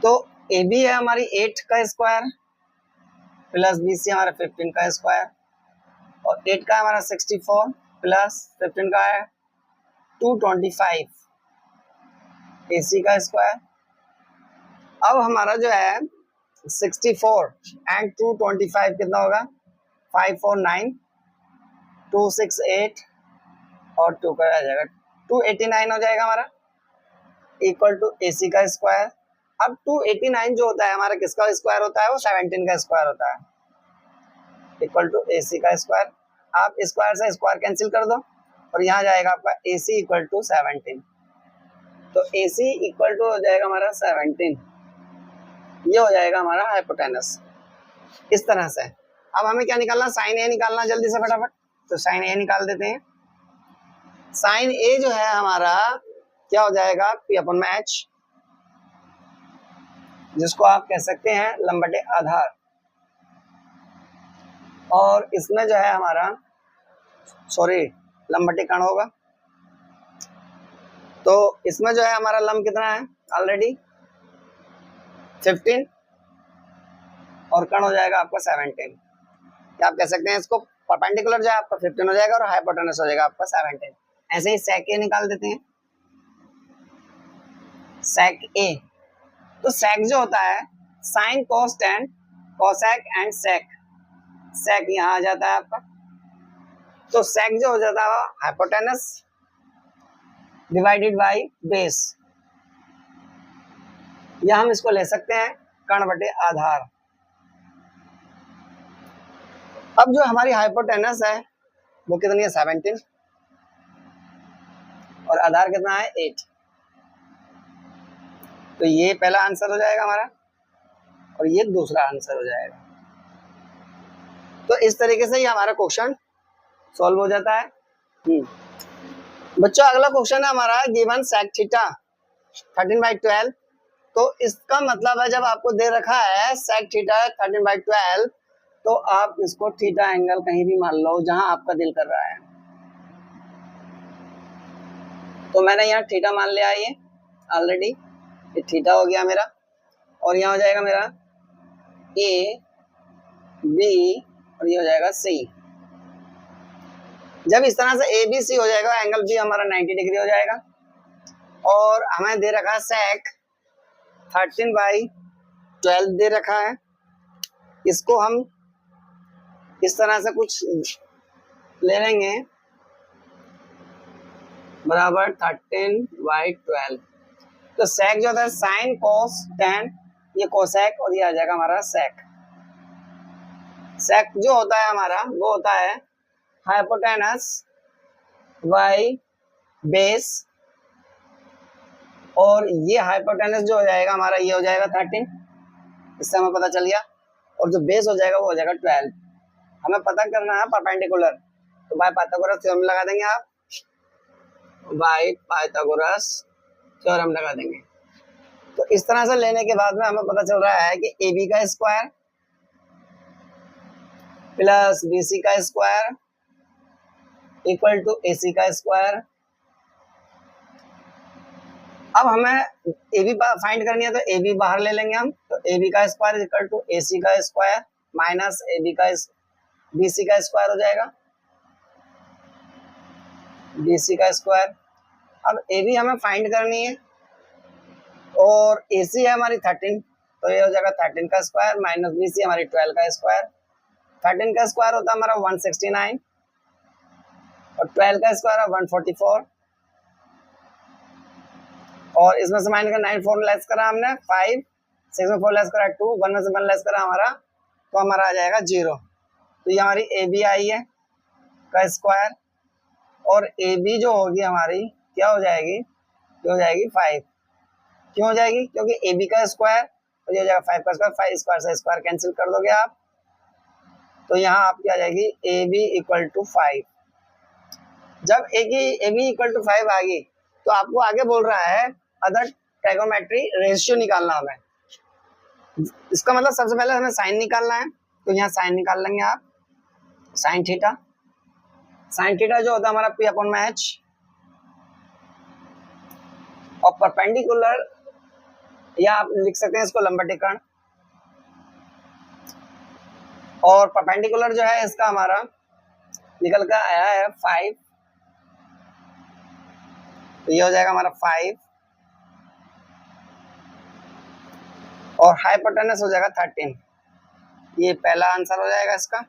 A: तो AB है हमारी 8 का स्क्वायर प्लस BC हमारा 15 का स्क्वायर और 8 का हमारा 64 प्लस 15 का है 225 AC का स्क्वायर। अब हमारा जो है 64 एंड 225 कितना होगा, 549, 268 और 2 का आ जाएगा 289 हो जाएगा हमारा, इक्वल टू AC का स्क्वायर। अब 289 जो होता है हमारा किसका स्क्वायर होता है, वो 17 का स्क्वायर होता है, इक्वल टू AC का स्क्वायर। आप स्क्वायर से स्क्वायर कैंसिल कर दो और यहाँ जाएगा आपका AC इक्वल टू 17, तो AC इक्वल टू हो जाएगा हमारा 17, ये हो जाएगा हमारा हाइपोटेनस इस तरह से। अब हमें क्या निकालना, साइन A निकालना जल्दी से फटाफट, तो साइन A निकाल देते हैं। साइन A जो है हमारा क्या हो जाएगा, P/H, जिसको आप कह सकते हैं लंब बटे आधार, और इसमें जो है हमारा लंब बटे कण होगा। तो इसमें जो है हमारा लंब कितना है ऑलरेडी 15 और कण हो जाएगा आपका 17, या आप कह सकते हैं इसको परपेंडिकुलर जो है आपका 15 हो जाएगा और हाइपोटेनस हो जाएगा आपका 17। ऐसे ही सेक ए निकाल देते हैं, सेक ए। तो सेक जो होता है sine cos tan cosec and sec, sec यहाँ आ जाता है आपका, तो सेक जो हो जाता है हाइपोटेनस डिवाइडेड बाय बेस, या हम इसको ले सकते हैं कण बटे आधार। अब जो हमारी हाइपोटेनस है वो कितनी है 17 और आधार कितना है 8, तो ये पहला आंसर हो जाएगा हमारा और ये दूसरा आंसर हो जाएगा। तो इस तरीके से ये हमारा क्वेश्चन सॉल्व हो जाता है। बच्चों अगला क्वेश्चन है हमारा, गिवन सेक थीटा 13/12। तो इसका मतलब है जब आपको दे रखा है सेक थीटा 13/12, तो आप इसको थीटा एंगल कहीं भी मान लो जहां आपका दिल कर रहा है। तो मैंने यहाँ थीटा मान लिया, ये ऑलरेडी ये थीटा हो गया मेरा, और यहाँ हो जाएगा मेरा ए बी और ये हो जाएगा सी। जब इस तरह से ए बी सी हो जाएगा, एंगल बी हमारा 90 डिग्री हो जाएगा, और हमें दे रखा है सेक 13/12 दे रखा है। इसको हम इस तरह से कुछ ले लेंगे बराबर 13/12। तो सेक जो होता है साइन कोस टेन, ये कोसेक और ये आ जाएगा हमारा सेक। सेक जो होता है हमारा वो होता है हाइपोटेनस बाई बेस, और ये हाइपोटेनस जो हो जाएगा हमारा ये हो जाएगा 13, इससे हमें पता चल गया। और जो बेस हो जाएगा वो हो जाएगा 12। हमें पता करना है परपेंडिकुलर, तो बाय पाइथागोरस थ्योरम लगा देंगे आप, बाय पाइथागोरस थ्योरम लगा देंगे। तो इस तरह से लेने के बाद में हमें पता चल रहा है कि ए बी का स्क्वायर प्लस बी सी का square equal to A C का स्क्वायर। अब हमें ए बी फाइंड करनी है, तो ए बी बाहर ले लेंगे हम, तो ए बी का square equal to A C का स्क्वायर माइनस ए बी का बी सी का स्क्वायर हो जाएगा, बी सी का स्क्वायर। अब ए बी हमें फाइंड करनी है और ए सी है हमारी 13, तो ये हो जाएगा 13 का स्क्वायर माइनस बी सी हमारी 12 का स्क्वायर। 13 का स्क्वायर होता है हमारा 169 और 12 का स्क्वायर है 144, और इसमें से माइनस का 9 4 लेस करा हमने 5, 6 में 4 लेस करा 2, 1 में से 1 लेस करा हमारा, तो हमारा आ जाएगा 0। तो ये हमारी ए बी आई है का स्क्वायर, और ए बी जो होगी हमारी क्या हो जाएगी, ये हो जाएगी 5। क्यों हो जाएगी, क्योंकि ए बी का स्क्वायर तो ये हो जाएगा 5 का स्क्वायर, 5 स्क्वायर से स्क्वायर कैंसिल कर दोगे आप, तो यहाँ आपकी आ जाएगी ए बी इक्वल टू 5। जब ए बी इक्वल टू 5 आ गई तो आपको आगे बोल रहा है अदर ट्राइगोनोमेट्री रेशियो निकालना हमें। इसका मतलब सबसे पहले हमें साइन निकालना है, तो यहाँ साइन निकाल लेंगे आप, साइन थीटा। साइन थीटा जो होता है हमारा पी अपॉन में एच, और परपेंडिकुलर या आप लिख सकते हैं इसको लंबटिकर्ण, और परपेंडिकुलर जो है इसका हमारा निकल कर आया है 5, तो ये हो जाएगा हमारा 5, और हाइपोटेनस हो जाएगा 13। ये पहला आंसर हो जाएगा इसका।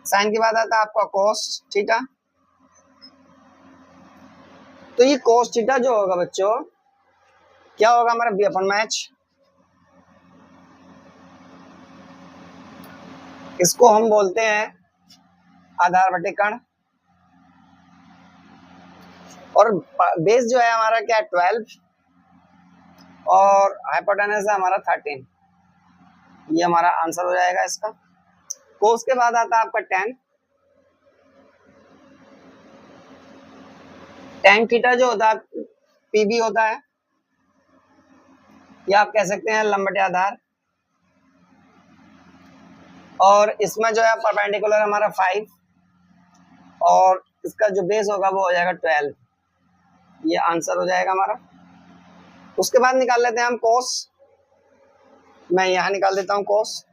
A: साइन के बाद आता है आपका कोस थीटा, तो ये कोस थीटा जो होगा बच्चों क्या होगा हमारा बी अपॉन में एच। इसको हम बोलते हैं आधार बटे कण, और बेस जो है हमारा क्या 12, और हाइपोटेनस है हमारा 13। ये हमारा आंसर हो जाएगा इसका। कोस के बाद आता है आपका टेन थीटा जो होता है पीबी होता है, या आप कह सकते हैं लंबटे आधार, और इसमें जो है परपेंडिकुलर हमारा 5, और इसका जो बेस होगा वो हो जाएगा 12। ये आंसर हो जाएगा हमारा। उसके बाद निकाल लेते हैं हम कोस। मैं यहां निकाल देता हूं कोस,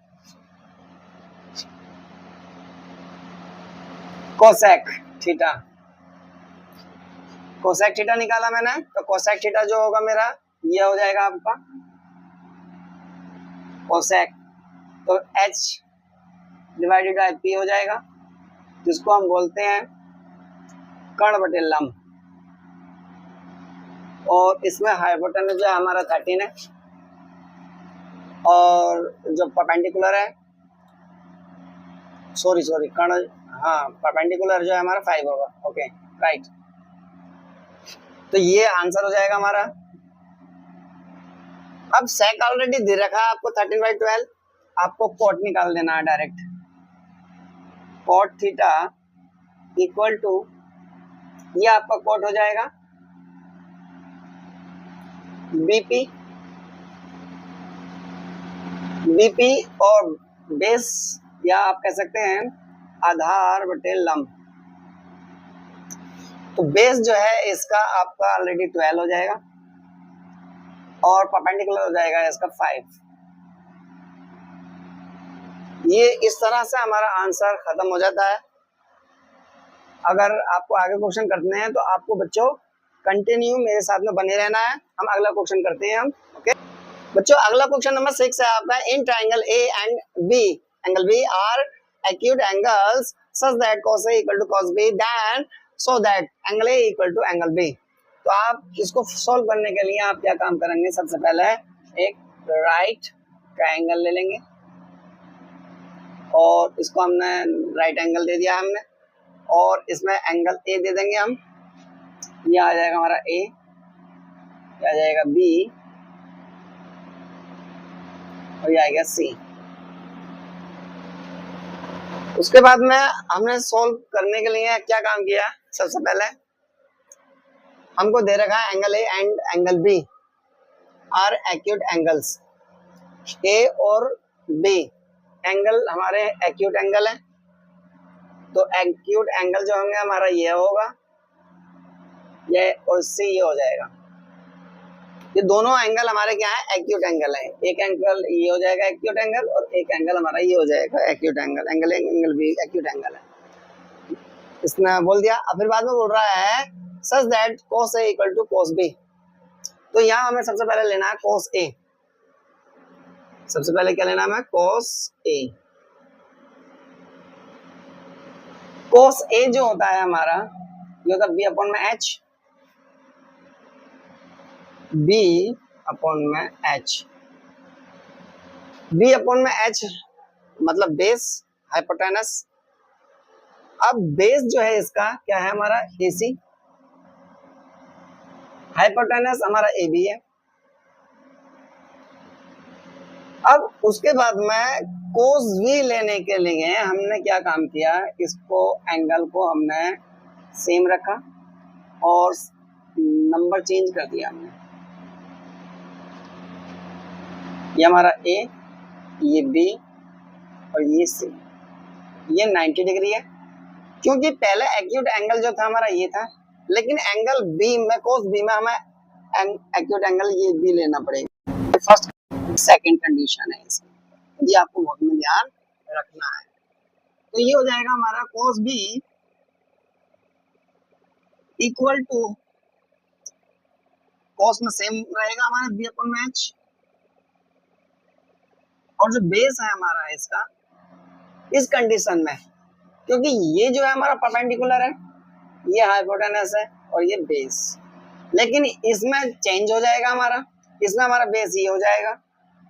A: कोसेक थीटा। कोसेक थीटा निकाला मैंने, तो कोसेक थीटा जो होगा मेरा ये हो जाएगा आपका कोसेक, तो h डिवाइडेड बाई p हो जाएगा, जिसको हम बोलते हैं कर्ण बटे लंब, और इसमें हाइपोटेनस जो है हमारा 13 है, और जो परपेंडिकुलर है सॉरी कर्ण, हाँ परपेंडिकुलर जो है हमारा 5 होगा। ओके राइट, तो ये आंसर हो जाएगा हमारा। अब सेक ऑलरेडी दे रखा है आपको 13/12, आपको कोट निकाल देना है direct. Cot theta equal to, ये आपका कोट हो जाएगा बीपी, बीपी और बेस, या आप कह सकते हैं आधार बटे लंब। तो बेस जो है इसका आपका ऑलरेडी 12 हो जाएगा, और परपेंडिकुलर हो जाएगा इसका 5। ये इस तरह से हमारा आंसर खत्म हो जाता है। अगर आपको आगे क्वेश्चन करने हैं तो आपको बच्चों कंटिन्यू मेरे साथ में बने रहना है। हम अगला क्वेश्चन करते हैं हम। ओके बच्चों, अगला क्वेश्चन नंबर 6 है आपका, in triangle A and B, angle B are acute angles such that cos A equal to cos B, then so that angle A equal to angle B। तो आप इसको सॉल्व करने के लिए आप क्या काम करेंगे, सबसे पहले एक राइट ट्राइंगल ले लेंगे, और इसको हमने राइट एंगल दे दिया हमने, और इसमें एंगल ए दे देंगे हम। ये आ जाएगा हमारा ए, ये आ जाएगा बी, और ये आएगा सी। उसके बाद में हमने सॉल्व करने के लिए क्या काम किया, सबसे पहले हमको दे रखा है angle A and angle B are acute angles. A और बी एंगल हमारे एक्यूट एंगल है, तो एक्यूट एंगल जो होंगे हमारा ये होगा, ये और इससे ये हो जाएगा। ये दोनों एंगल हमारे क्या है, एक्यूट एंगल है। एक एंगल ये हो जाएगा एक्यूट एंगल, और एक एंगल हमारा ये हो जाएगा एक्यूट एंगल। एंगल एंगल भी एक्यूट एंगल है, इसने बोल दिया। अब फिर बाद में बोल रहा है such that cos A equal to cos B। तो यहाँ हमें सबसे पहले लेना है cos A। सबसे पहले क्या लेना है, cos A। cos A जो होता है हमारा, ये होता है B अपॉन में H, B अपॉन में H। B अपॉन में H मतलब बेस, हाइपोटेनस। अब बेस जो है इसका क्या है हमारा, AC। हाइपोटेनस हमारा AB है। अब उसके बाद में cos V लेने के लिए हमने क्या काम किया, इसको एंगल को हमने सेम रखा और नंबर चेंज कर दिया हमने। ये हमारा A, ये B और ये C, ये 90 डिग्री है, क्योंकि पहले एक्यूट एंगल जो था हमारा ये था, लेकिन एंगल B में, cos B में हमें एक्यूट एंगल ये B लेना पड़ेगा। फर्स्ट सेकंड कंडीशन है इसमें, ये आपको बहुत में ध्यान रखना है। तो ये हो जाएगा हमारा cos B equal to, cos में सेम रहेगा हमारा B अपॉन में H, और जो बेस है हमारा इसका इस कंडीशन में, क्योंकि ये जो है हमारा परपेंडिकुलर है, ये हाइपोटेनस है और ये बेस, लेकिन इसमें चेंज हो जाएगा हमारा, इसमें हमारा बेस ये हो जाएगा,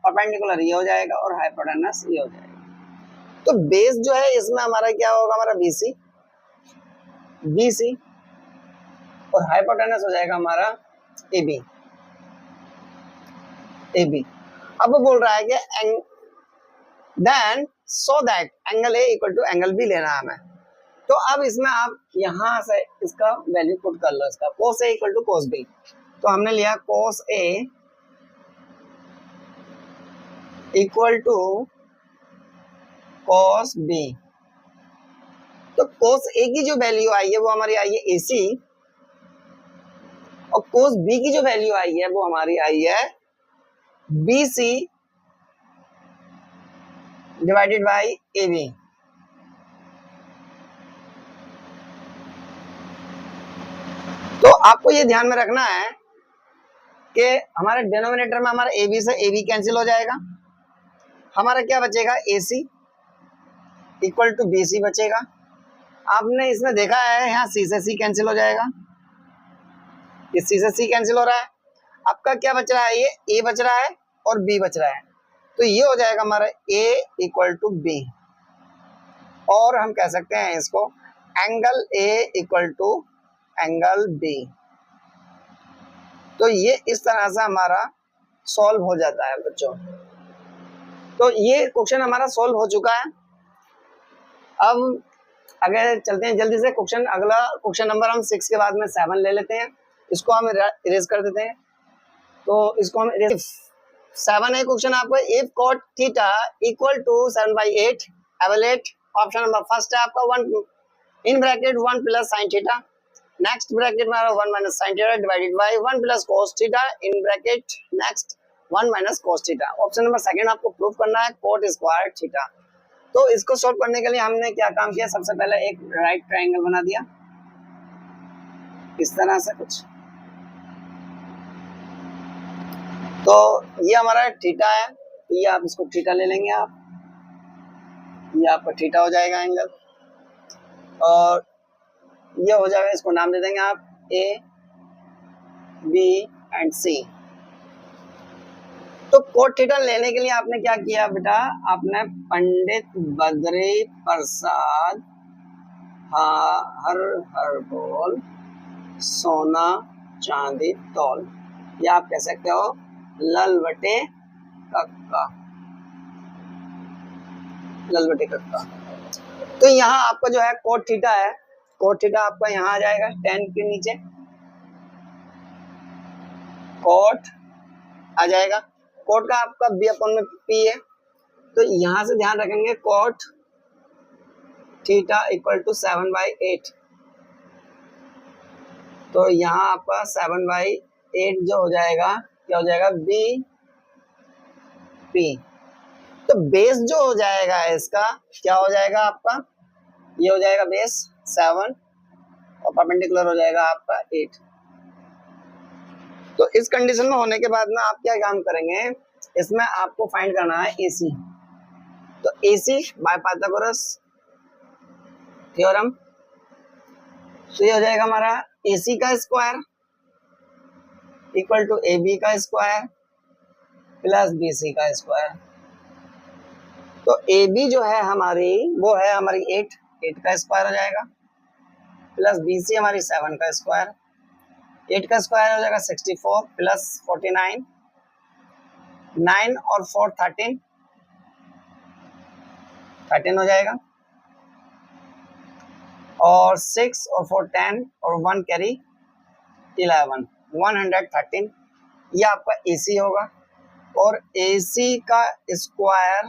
A: परपेंडिकुलर ये हो जाएगा और हाइपोटेनस ये हो जाएगा। तो बेस जो है इसमें हमारा क्या होगा, हमारा BC, BC, और हाइपोटेनस हो जाएगा हमारा AB, AB। अब वो बोल रहा है कि then so that angle A equal to angle B लेना है हमें। तो अब इसमें आप यहां से इसका वैल्यू पुट कर लो, इसका cos A equal to cos B। तो हमने लिया cos A equal to cos B। तो cos A की जो वैल्यू आई है वो हमारी आई है AC, और cos B की जो वैल्यू आई है वो हमारी आई है BC डिवाइडेड बाय AB। तो आपको ये ध्यान में रखना है कि हमारे डिनोमिनेटर में हमारा AB से AB कैंसिल हो जाएगा, हमारा क्या बचेगा, AC इक्वल टू BC बचेगा। आपने इसमें देखा है यहाँ C से C कैंसिल हो जाएगा, ये C से C कैंसिल हो रहा है। आपका क्या बच रहा है, ये A बच रहा है और B बच रहा है, तो ये हो जाएगा हमारा A इक्वल टू B। और हम कह सकते हैं इसको angle A equal to angle B। तो ये इस तरह से हमारा सॉल्व हो जाता है बच्चों। तो ये क्वेश्चन हमारा सॉल्व हो चुका है। अब अगर चलते हैं जल्दी से क्वेश्चन, अगला क्वेश्चन नंबर हम 6 के बाद में 7 ले लेते हैं, इसको हम इरेज कर देते हैं। तो इसको हम 7 है क्वेश्चन आपको, if cot theta equal to 7/8 evaluate. Option number first है आपका 1 in bracket 1 plus sine theta, next bracket में 1 minus sine theta divided by 1 plus cos theta in bracket next 1 minus cos theta. Option number second आपको prove करना है cot square theta. तो इसको solve करने के लिए हमने क्या काम किया, सबसे पहले एक राइट ट्रायंगल बना दिया इस तरह से कुछ। तो ये हमारा थीटा है, तो ये आप इसको थीटा ले लेंगे आप, ये आपका थीटा हो जाएगा एंगल, और ये हो जाएगा, इसको नाम दे देंगे आप A, B एंड C। तो कोट थीटा लेने के लिए आपने क्या किया बेटा, आपने पंडित बद्री प्रसाद हर हर बोल सोना चांदी तौल, या आप कह सकते हो ललवटे कक्का, ललवटे कक्का। तो यहाँ आपका जो है कोट थीटा है, कोट थीटा आपका यहाँ आ जाएगा 10 के नीचे, कोट आ जाएगा, कोट का आपका बी अपॉन में पी है, तो यहां से ध्यान रखेंगे कोट थीटा इक्वल टू 7/8, तो यहाँ आपका 7/8 जो हो जाएगा, क्या हो जाएगा, बी पी। तो बेस जो हो जाएगा इसका क्या हो जाएगा आपका, ये हो जाएगा बेस 7 और परपेंडिकुलर हो जाएगा आपका 8। तो इस कंडीशन में होने के बाद में आप क्या काम करेंगे, इसमें आपको फाइंड करना है AC। तो AC बाय पाइथागोरस थ्योरम, तो ये हो जाएगा हमारा AC का स्क्वायर इक्वल टू AB का स्क्वायर प्लस BC का स्क्वायर। तो AB जो है हमारी, वो है हमारी 8 का स्क्वायर हो जाएगा, प्लस BC हमारी 7 का स्क्वायर, 8 का स्क्वायर हो जाएगा 64 प्लस 49, 9 और 4 13 हो जाएगा, और 6 और 4 10 और 1 कैरी 11, 113, ये आपका AC होगा। और AC का स्क्वायर,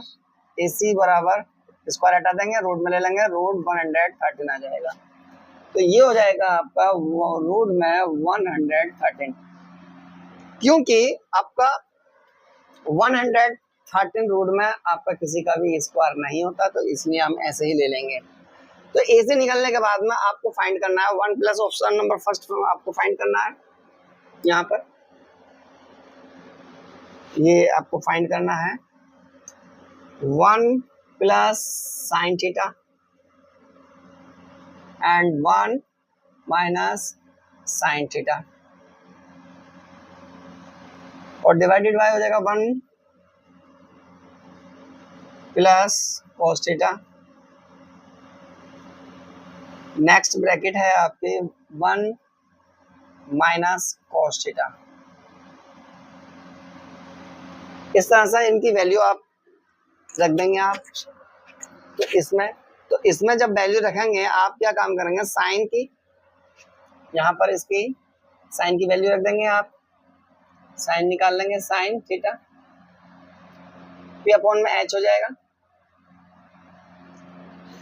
A: AC बराबर स्क्वायर हटा देंगे, रूट में ले लेंगे, रूट 113 आ जाएगा। तो ये हो जाएगा आपका रूट में 113, क्योंकि आपका 113 रूट में आपका किसी का भी स्क्वायर नहीं होता, तो इसलिए हम ऐसे ही ले लेंगे। तो AC निकलने के बाद में आपको फाइंड करना है 1 प्लस ऑप्शन नंबर फर्स्ट में आपको फाइंड करना है, यहाँ पर ये आपको फाइंड करना है 1 plus sine theta and 1 minus sine theta, और डिवाइडेड बाय हो जाएगा 1 plus cos theta, next bracket है आपके 1 माइनस कॉस थीटा। इस तरह से इनकी वैल्यू आप रख देंगे आप, तो इसमें जब वैल्यू रखेंगे आप क्या काम करेंगे, साइन की, यहाँ पर इसकी साइन की वैल्यू रख देंगे आप, साइन निकाल लेंगे, साइन थीटा पी अपॉन में एच हो जाएगा,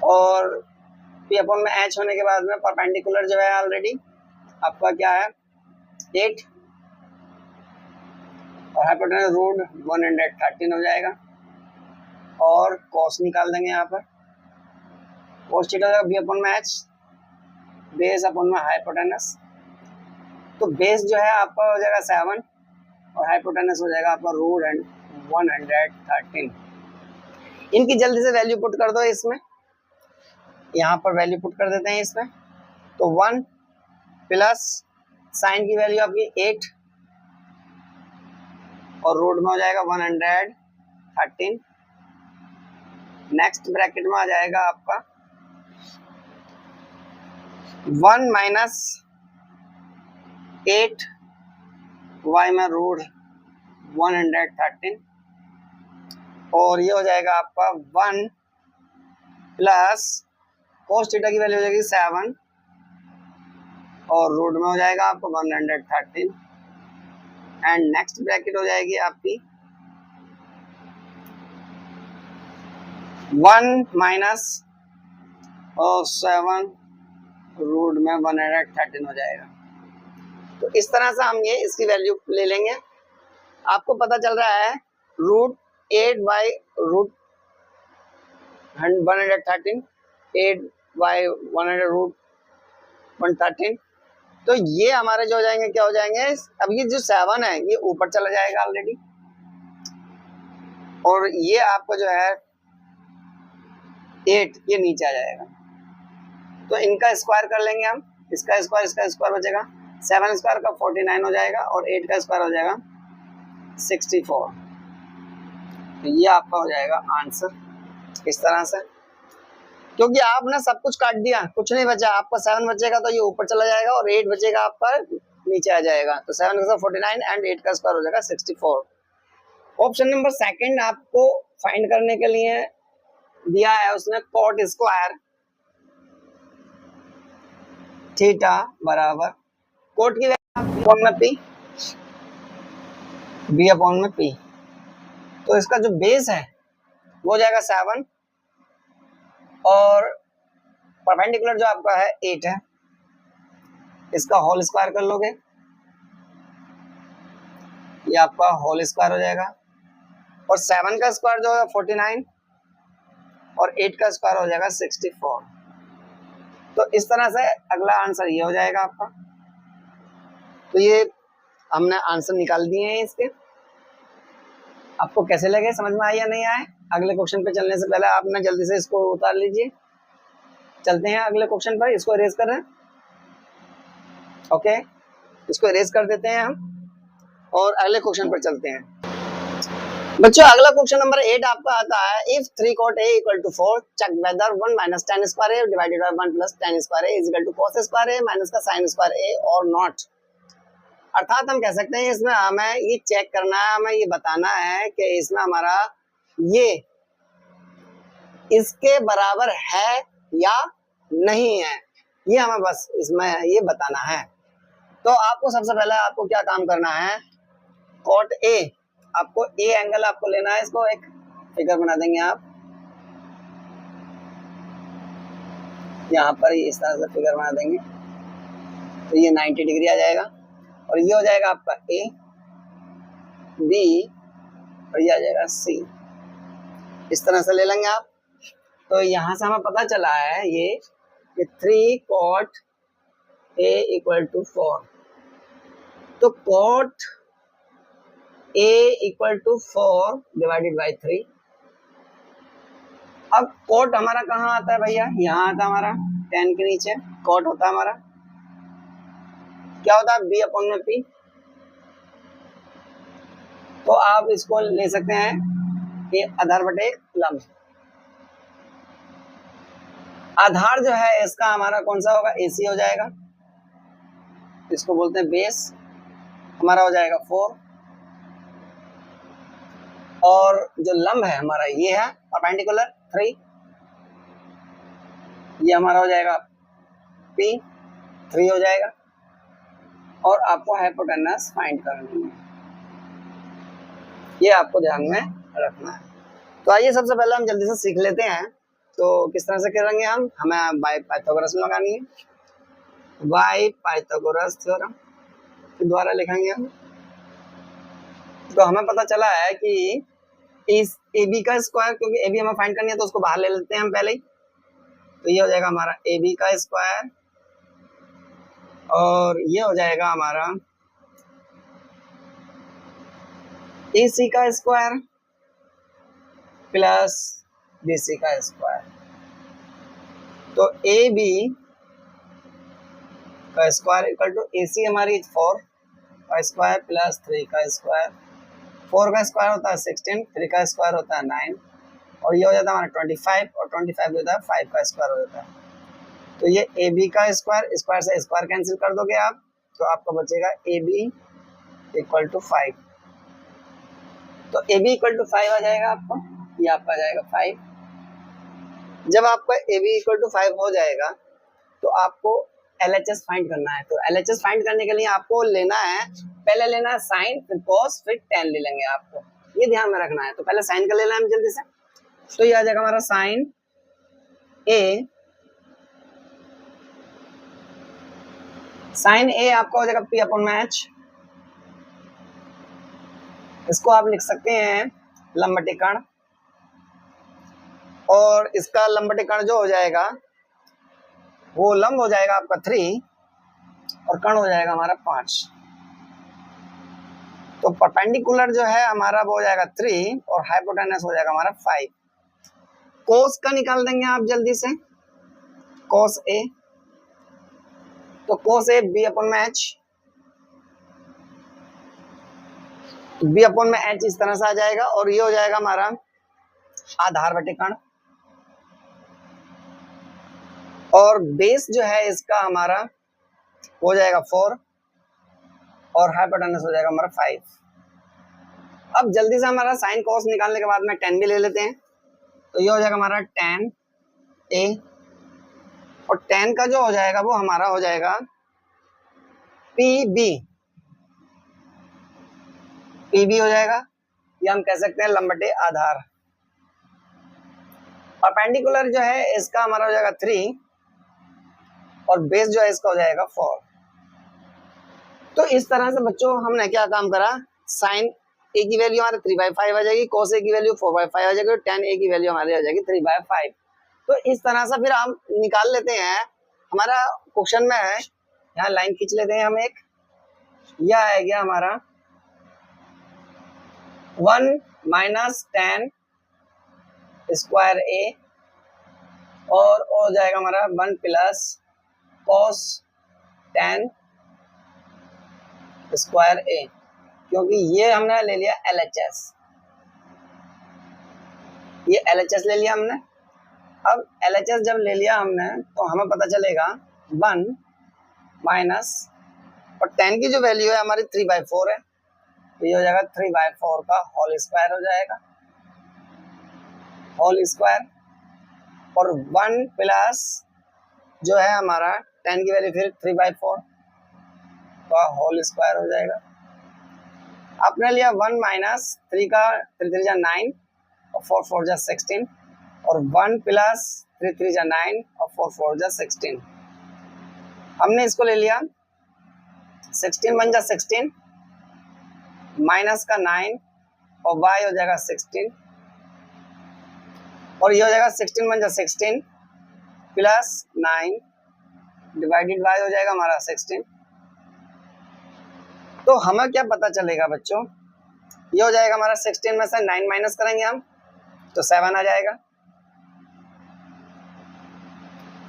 A: और पी अपॉन में एच होने के बाद में परपेंडिकुलर जो है ऑलरेडी आपका क्या है 8, और हाइपोटेनस रूट 113 हो जाएगा, और कॉस निकाल देंगे यहाँ पर, कॉस थीटा बी अपॉन में एच, बेस अपॉन में हाइपोटेनस, तो बेस जो है आपका हो जाएगा 7 और हाइपोटेनस हो जाएगा आपका रूट 113। इनकी जल्दी से वैल्यू पुट कर दो इसमें, यहाँ पर वैल्यू पुट कर देते हैं इसमें, तो 1 प्लस साइन की वैल्यू आपकी 8 और रूट में हो जाएगा 113, नेक्स्ट ब्रैकेट में आ जाएगा आपका 1 माइनस 8 वाई में रूट 113, और ये हो जाएगा आपका 1 प्लस कोस थीटा की वैल्यू हो जाएगी 7 और रूट में हो जाएगा आपको 113, एंड नेक्स्ट ब्रैकेट हो जाएगी आपकी 1 माइनस और 7 रूट में 113 हो जाएगा। तो इस तरह से हम ये इसकी वैल्यू ले लेंगे। आपको पता चल रहा है root 8 by root 113, 8 by 100 root 113, तो ये हमारे जो हो जाएंगे क्या हो जाएंगे, अब ये जो 7 है ये ऊपर चला जाएगा ऑलरेडी, और ये आपको जो है 8 ये नीचे आ जाएगा। तो इनका स्क्वायर कर लेंगे हम, इसका स्क्वायर बचेगा, 7 स्क्वायर का 49 हो जाएगा और 8 का स्क्वायर हो जाएगा 64। तो ये आपका हो जाएगा आंसर इस तरह से, क्योंकि आपने सब कुछ काट दिया, कुछ नहीं बचा आपका। 7 बचेगा तो ये ऊपर चला जाएगा और 8 बचेगा आपका नीचे आ जाएगा। तो 7 का 49 एंड 8 का स्क्वायर हो जाएगा 64। ऑप्शन नंबर सेकंड आपको फाइंड करने के लिए दिया है उसने कॉट स्क्वायर थीटा बराबर कोट की वैल्यू अपॉन में पी, बी अपॉन में पी। तो इसका जो बेस है वो हो जाएगा 7 और परपेंडिकुलर जो आपका है 8 है, इसका होल स्क्वायर कर लोगे, ये आपका होल स्क्वायर हो जाएगा। और 7 का स्क्वायर जो है 49 और 8 का स्क्वायर हो जाएगा 64। तो इस तरह से अगला आंसर ये हो जाएगा आपका। तो ये हमने आंसर निकाल दिए हैं इसके। आपको कैसे लगे, समझ में आए या नहीं आए? अगले क्वेश्चन पे चलने से पहले आपने जल्दी से इसको उतार लीजिए। चलते हैं अगले क्वेश्चन पर, इसको इरेज कर रहे हैं। ओके, इसको इरेज कर देते हैं हम और अगले क्वेश्चन पर चलते हैं। बच्चों अगला क्वेश्चन नंबर 8 आपका आता है, if 3 cot a equal to 4 check whether 1 minus tan square a divided by 1 plus tan square a is equal to cos square a minus का sin square a or not। अर्थात हम कह सकते हैं इसमें हमें ये चेक करना है, हमें ये बताना है कि इसमें हमारा ये इसके बराबर है या नहीं है, ये हमें बस इसमें ये बताना है। तो आपको सबसे पहले आपको क्या काम करना है, कॉट ए, आपको ए एंगल आपको लेना है, इसको एक फिगर बना देंगे आप यहाँ पर, इस तरह से फिगर बना देंगे तो ये 90 डिग्री आ जाएगा और ये हो जाएगा आपका ए, बी और ये आ जाएगा सी। इस तरह से ले लेंगे आप। तो यहाँ से हमें पता चला है ये कि 3 cot a इक्वल टू 4। तो cot a equal to 4 divided by 3। अब cot हमारा कहाँ आता है भैया, यहाँ आता है हमारा tan के नीचे, cot होता है हमारा क्या होता है, b अपॉन में p। तो आप इसको ले सकते हैं ये आधार बटे लंब। आधार जो है इसका हमारा कौन सा होगा, AC हो जाएगा, इसको बोलते हैं बेस, हमारा हो जाएगा 4 और जो लंब है हमारा ये है परपेंडिकुलर 3, ये हमारा हो जाएगा P 3 हो जाएगा और आपको हाइपोटेनस फाइंड करनी है, ये आपको ध्यान में रखना है। तो आइए सबसे पहले हम जल्दी से सीख लेते हैं। तो किस तरह से करेंगे हम, हमें बाय पाइथागोरस लगानी है, बाय पाइथागोरस थ्योरम के द्वारा लिखेंगे हम। तो हमें पता चला है कि इस AB का स्क्वायर, क्योंकि AB हमें फाइंड करनी है तो उसको बाहर ले लेते हैं हम पहले ही। तो ये हो जाएगा हमारा AB का स्क्वायर और ये हो जाएगा हमारा AC का स्क्वायर प्लस BC का स्क्वायर। तो AB का स्क्वायर इक्वल टू AC हमारी 4 का स्क्वायर प्लस 3 का स्क्वायर। 4 का स्क्वायर होता है 16, 3 का स्क्वायर होता है 9 और ये हो जाता है हमारा 25 और 25 होता है 5 का स्क्वायर हो जाता है। तो ये AB का स्क्वायर, स्क्वायर से स्क्वायर कैंसिल कर दोगे आप, तो आपका बचेगा AB इक्वल टू 5। तो AB इक्वल टू 5 आ जाएगा आपको, ये आपका आ जाएगा 5। जब आपका AB इक्वल टू 5 हो जाएगा तो आपको LHS फाइंड करना है। तो LHS फाइंड करने के लिए आपको लेना है, पहले लेना है साइन, फिर कॉस, फिर tan ले लेंगे आपको, ये ध्यान में रखना है। तो पहले साइन का ले लेना है जल्दी से। तो ये आ जाएगा हमारा साइन A, साइन A आपका हो जाएगा P अपॉन में H। इसको आप लिख सकते हैं लंबटिकर्ण, और इसका लंबटिकर्ण जो हो जाएगा वो लंब हो जाएगा आपका 3 और कर्ण हो जाएगा हमारा 5। तो परपेंडिकुलर जो है हमारा वो हो जाएगा 3 और हाइपोटेनस हो जाएगा हमारा 5। कोस का निकाल देंगे आप जल्दी से, कोस A। तो कोस A B अपॉन में H। बी अपॉन में एच इस तरह से आ जाएगा, और ये हो जाएगा हमारा आधार बटे कण, और बेस जो है इसका हमारा हो जाएगा 4, और हाइपोटेनस हो जाएगा हमारा 5। अब जल्दी से हमारा साइन कॉस निकालने के बाद में 10 भी ले लेते हैं, तो ये हो जाएगा हमारा 10 ए, और 10 का जो हो जाएगा वो हमारा हो जाएगा पी बी हो जाएगा, या हम कह सकते हैं लंबटे आधार। परपेंडिकुलर जो है इसका हमारा हो जाएगा 3, और बेस जो है इसका हो जाएगा 4। तो इस तरह से बच्चों हमने क्या काम करा, साइन ए की वैल्यू हमारे 3/5 आ जाएगी, कोस ए की वैल्यू 4/5 आ जाएगी, और tan ए की वैल्यू हमारी आ जाएगी 3/5। तो इस तरह से फिर हम निकाल लेते हैं। हमारा क्वेश्चन में है, यहाँ लाइन खींच लेते हैं हम एक, यह है गया हमारा 1 माइनस tan स्क्वायर ए, और हो जाएगा हमारा 1 प्लस cos tan स्क्वायर ए, क्योंकि ये हमने ले लिया LHS, ये LHS ले लिया हमने। अब LHS जब ले लिया हमने तो हमें पता चलेगा 1 माइनस, और tan की जो वैल्यू है हमारी 3/4 है, तो ये हो जाएगा 3/4 का होल स्क्वायर हो जाएगा, होल स्क्वायर, और 1 प्लस जो है हमारा tan की वैल्यू फिर 3/4 का होल स्क्वायर हो जाएगा। आपने लिया 1 माइनस 3 का 3 3 जा 9, और 4 4 जा 16, और 1 प्लस 3 3 जा 9, और 4 4 जा 16। हमने इसको ले लिया 16 1 जा 16, माइनस का 9, और y हो जाएगा 16, और ये हो जाएगा 16 1 जा 16 प्लस 9 डिवाइडेड y हो जाएगा हमारा 16। तो हमें क्या पता चलेगा बच्चों, ये हो जाएगा हमारा 16 में से 9 माइनस करेंगे हम तो 7 आ जाएगा,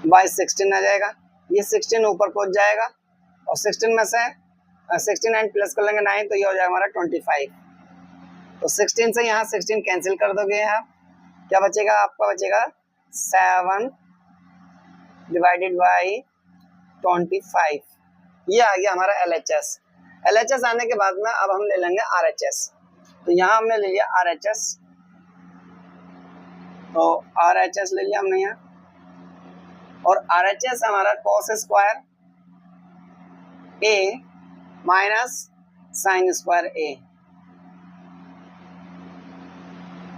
A: y 16 आ जाएगा, ये 16 ऊपर पहुंच जाएगा, और 16 में से 16 एंड प्लस कर लेंगे 9, तो ये हो जाएगा हमारा 25। तो 16 से यहाँ 16 कैंसिल कर दोगे आप, क्या बचेगा आपका, बचेगा 7 डिवाइडेड बाई 25। ये आ गया हमारा LHS। LHS आने के बाद में अब हम ले लेंगे RHS। तो यहाँ हमने ले लिया RHS, तो RHS ले लिया हमने यहाँ, और RHS हमारा cos square A minus sine square A।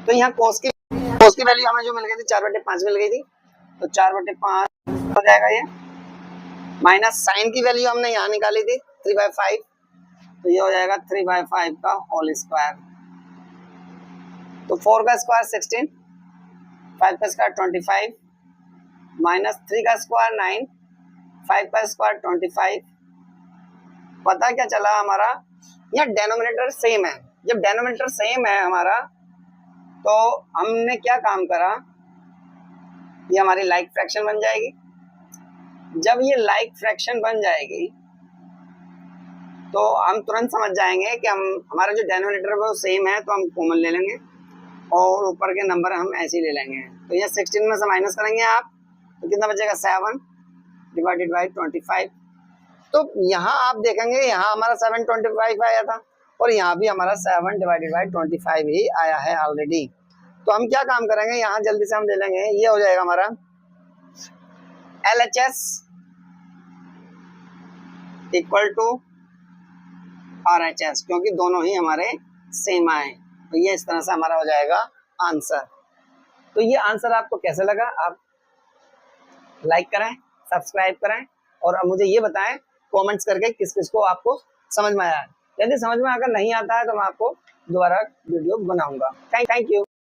A: तो यहाँ cos की वैल्यू हमें जो मिल गई थी 4/5 मिल गई थी, तो 4/5 हो जाएगा ये, माइनस साइन की वैल्यू हमने यहाँ निकाली थी 3/5, तो ये हो जाएगा 3/5 का होल स्क्वायर। तो 4 का स्क्वायर 16, 5 का स्क्वायर 25, माइनस 3 का स्क्वायर 9, 5 का स्क्वायर 25। पता क्या चला हमारा, यहाँ डेनोमिनेटर सेम है। जब डेनोमिनेटर सेम है हमारा, तो हमने क्या काम करा, ये हमारी लाइक फ्रैक्शन बन जाएगी। जब ये लाइक फ्रैक्शन बन जाएगी तो हम तुरंत समझ जाएंगे कि हमारा जो डेनोमिनेटर है वो सेम है, तो हम कॉमन ले लेंगे, और ऊपर के नंबर हम ऐसे ही ले लेंगे। तो ये 16 में से माइनस करेंगे आप, तो कितना बचेगा 7 डिवाइडेड बाई 25। तो यहाँ आप देखेंगे यहाँ हमारा 7/25 आया था, और यहाँ भी हमारा 7 डिवाइडेड बाई 25 ही आया है ऑलरेडी। तो हम क्या काम करेंगे, यहाँ जल्दी से हम ले लेंगे, ये हो जाएगा हमारा LHS इक्वल टू RHS, क्योंकि दोनों ही हमारे सेम आए, तो ये इस तरह से हमारा हो जाएगा आंसर। तो ये आंसर आपको कैसे लगा, आप लाइक करें, सब्सक्राइब करें, और अब मुझे ये बताएं कमेंट्स करके किस किस को आपको समझ में आया है। यदि समझ में अगर नहीं आता है तो मैं आपको दोबारा वीडियो बनाऊंगा। Thank you.